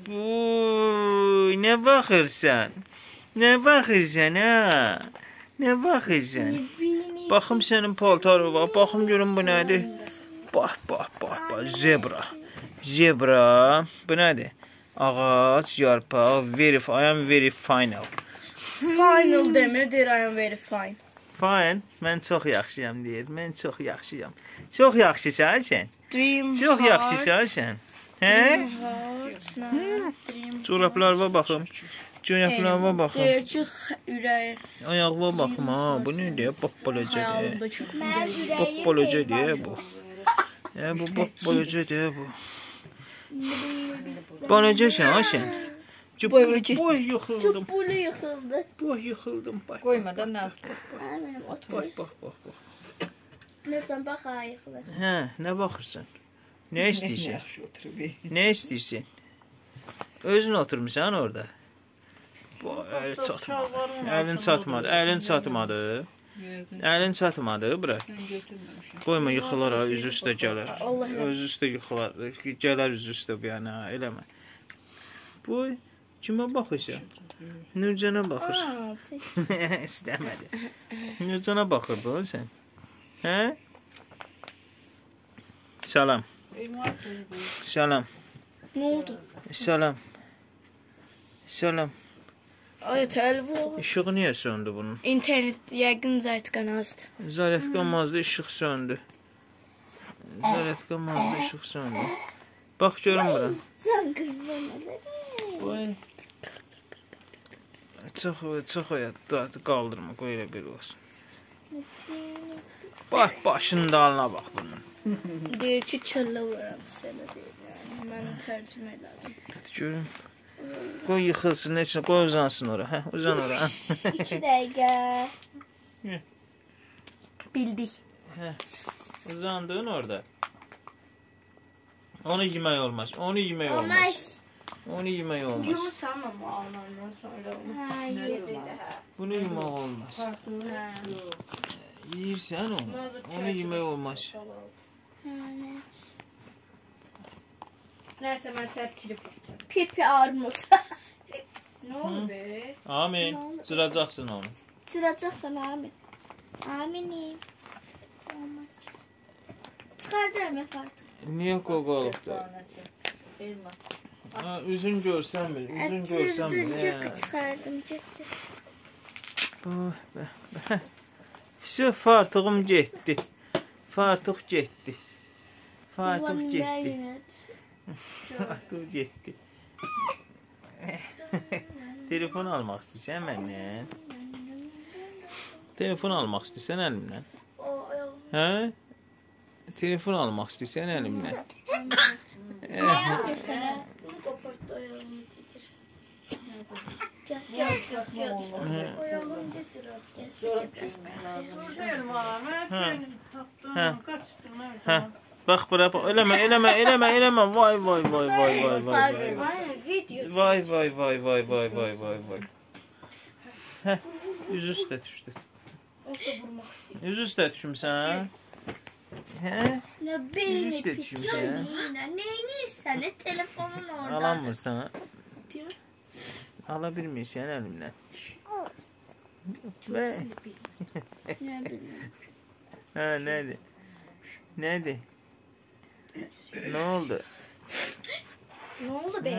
Bu, nə baxırsan? Nə baxırsan, ha? Nə baxırsan? Baxım sənin paltarı var. Baxım görüm bu nədir? Bax, zebra. Zebra. Bu nədir? Ağac, yarpaq, I am very final. Final demir, deyir I am very fine. Fine. Mən çox yaxşıyam deyir. Mən çox yaxşıyam. Çox yaxşısan sən. Dream Çox yaxşısan sən. Hə? Çoraplarıma baxım. Çoraplarıma baxım. Deyir ki, ürəyi. Ayağıma baxım ha. Bu nədir? Bax balacadır. Bax balacadır bu. Bu bax balacadır bu. Balacasan ha sən. Boy yıxıldım. Bunu yıxıldı. Boy yıxıldım. Qoymadan nə Bax. Nefsən bax, ha, yıxılır. Hə, nə baxırsan? Nə istəyirsən? yaxşı oturub. Nə istəyirsən? Özün oturmusan orada. Əli çatmadı. Əlin çatmadı. Əlin çatmadı, bura. Qoyma yıxılar ha, üzü üstə gələr. Özü üstə yıxılar. Gələr üzü üstə bu yana, eləmə. Bu kimə baxırsan? Nurcana baxırsan. İstəmədi. Nurcana baxır bu sən. Hə? Salam. Salam. Nə oldu? Salam. Ay, telefon. İşığı niyə söndü bunun? İnternet yəqin zərtqan azdı. Zaryadka mazda işıq söndü. Bax görün bura. Sən qırmızı ederim. Vay. Çox oyatdı. Qaldırma, qoy elə bir olsun. Bax, başının dalına bax bunun. Deyir ki, çöllə vuram sənə deyir. Yəni, mən tərcümə elədim. Tut görün. Qoy yıxılsın, neçə, qoy uzansın ora. Hə, uzan ora. 2 dəqiqə. Bildik. Hə. Uzandın orada. Onu yemək olmaz. Onu yemək olmaz. Yumursam ama ağlarından sonra onu. Hə, yedikdə, hə. Bunu yemək olmaz. Yiyirsən onu. Onu yemək olmaz. Nəysə, mən səhət trip atacağım. Pipi armut. Nə olur be? Amin. Çıracaqsın onu. Çıracaqsan, amin. Aminim. Olmaz. Çıxardıram yapardım. Niyə qoqalıqdır? Üzün görsən bil. Çıxardım, cık. Все, fartığım getdi. Fartıq getdi. Telefon almaq istəyirsən məndən? Telefon almaq istəyirsən əlimdən? Hə? Telefon almaq istəyirsən əlimdən? Bax bura, eləmə. Vay. Vay. Hə, üz üstə düşdü. Üz üstə düşmüsən? Hə? Üz üstə düşmüsən? Neynirsən? Telefonun orada. Alamırsan? Ala bilmirsən əlimdən. Hə, nədir? Nə oldu? Nə oldu be?